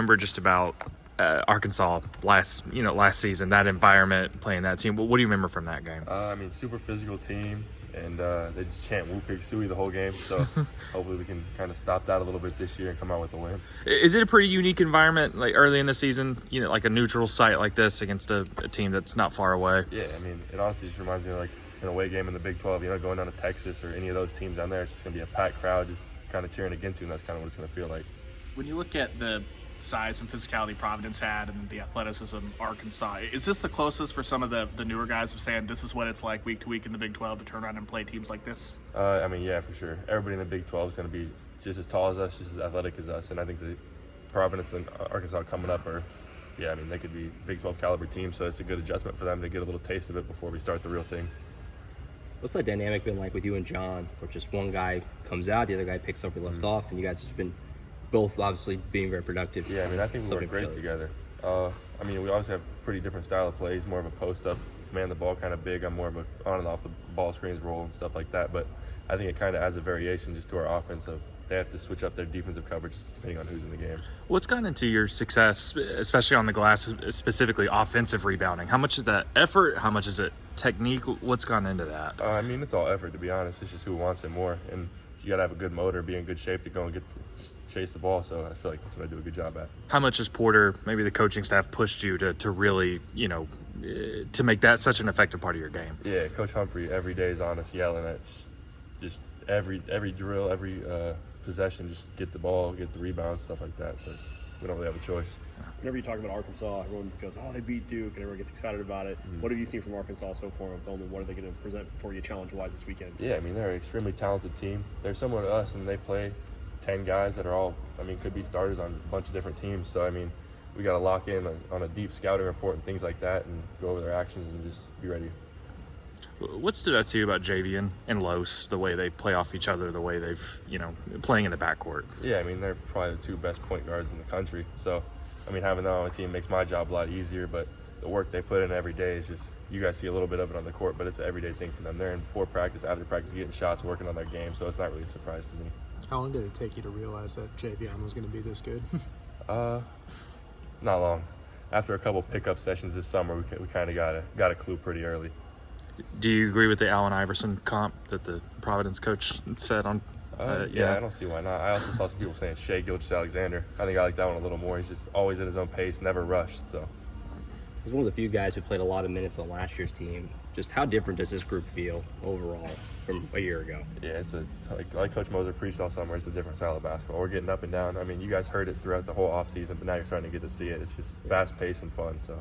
Remember just about Arkansas last season, that environment, playing that team. What do you remember from that game? Super physical team, and they just chant "Woo Pig Sooie" the whole game. So hopefully we can kind of stop that a little bit this year and come out with a win. Is it a pretty unique environment, like early in the season, like a neutral site like this against a team that's not far away? Yeah, it honestly just reminds me of like an away game in the Big 12. Going down to Texas or any of those teams down there, it's just gonna be a packed crowd just kind of cheering against you, and that's kind of what it's gonna feel like. When you look at the size and physicality Providence had and the athleticism Arkansas, is this the closest for some of the newer guys of saying this is what it's like week to week in the Big 12 to turn around and play teams like this? Yeah, for sure. Everybody in the Big 12 is going to be just as tall as us, just as athletic as us, and I think the Providence and Arkansas coming up they could be Big 12 caliber teams, so it's a good adjustment for them to get a little taste of it before we start the real thing. What's that dynamic been like with you and John, where just one guy comes out, the other guy picks up where left off, and you guys have been both obviously being very productive? Yeah, I think we work great together. We obviously have pretty different style of plays, more of a post-up, man the ball kind of big. I'm more of a on and off the ball screens roll and stuff like that, but I think it kind of adds a variation just to our offense of they have to switch up their defensive coverage depending on who's in the game. What's gone into your success, especially on the glass, specifically offensive rebounding? How much is that effort? How much is it technique? What's gone into that? It's all effort, to be honest. It's just who wants it more, and you got to have a good motor, be in good shape to go and chase the ball, so I feel like that's what I do a good job at. How much has Porter, maybe the coaching staff, pushed you to really, to make that such an effective part of your game? Yeah, Coach Humphrey every day is on us yelling at just every drill, every possession, just get the ball, get the rebound, stuff like that, so we don't really have a choice. Whenever you talk about Arkansas, everyone goes, oh, they beat Duke, and everyone gets excited about it. Mm-hmm. What have you seen from Arkansas so far on film, and what are they going to present for you challenge-wise this weekend? Yeah, they're an extremely talented team. They're similar to us, and they play 10 guys that are all, could be starters on a bunch of different teams. So, we got to lock in on a deep scouting report and things like that and go over their actions and just be ready. What stood out to you about Javian and Los, the way they play off each other, the way they've, playing in the backcourt? Yeah, they're probably the two best point guards in the country. So, having them on the team makes my job a lot easier, but the work they put in every day is just, you guys see a little bit of it on the court, but it's an everyday thing for them. They're in before practice, after practice, getting shots, working on their game, so it's not really a surprise to me. How long did it take you to realize that Javion was going to be this good? Not long. After a couple pickup sessions this summer, we kind of got a clue pretty early. Do you agree with the Allen Iverson comp that the Providence coach said on? Yeah, I don't see why not. I also saw some people saying Shea Gilgeous-Alexander. I think I like that one a little more. He's just always at his own pace, never rushed. So he's one of the few guys who played a lot of minutes on last year's team. Just how different does this group feel overall from a year ago? Yeah, it's like Coach Moser preached all summer. It's a different style of basketball. We're getting up and down. You guys heard it throughout the whole offseason, but now you're starting to get to see it. It's just fast-paced and fun. So.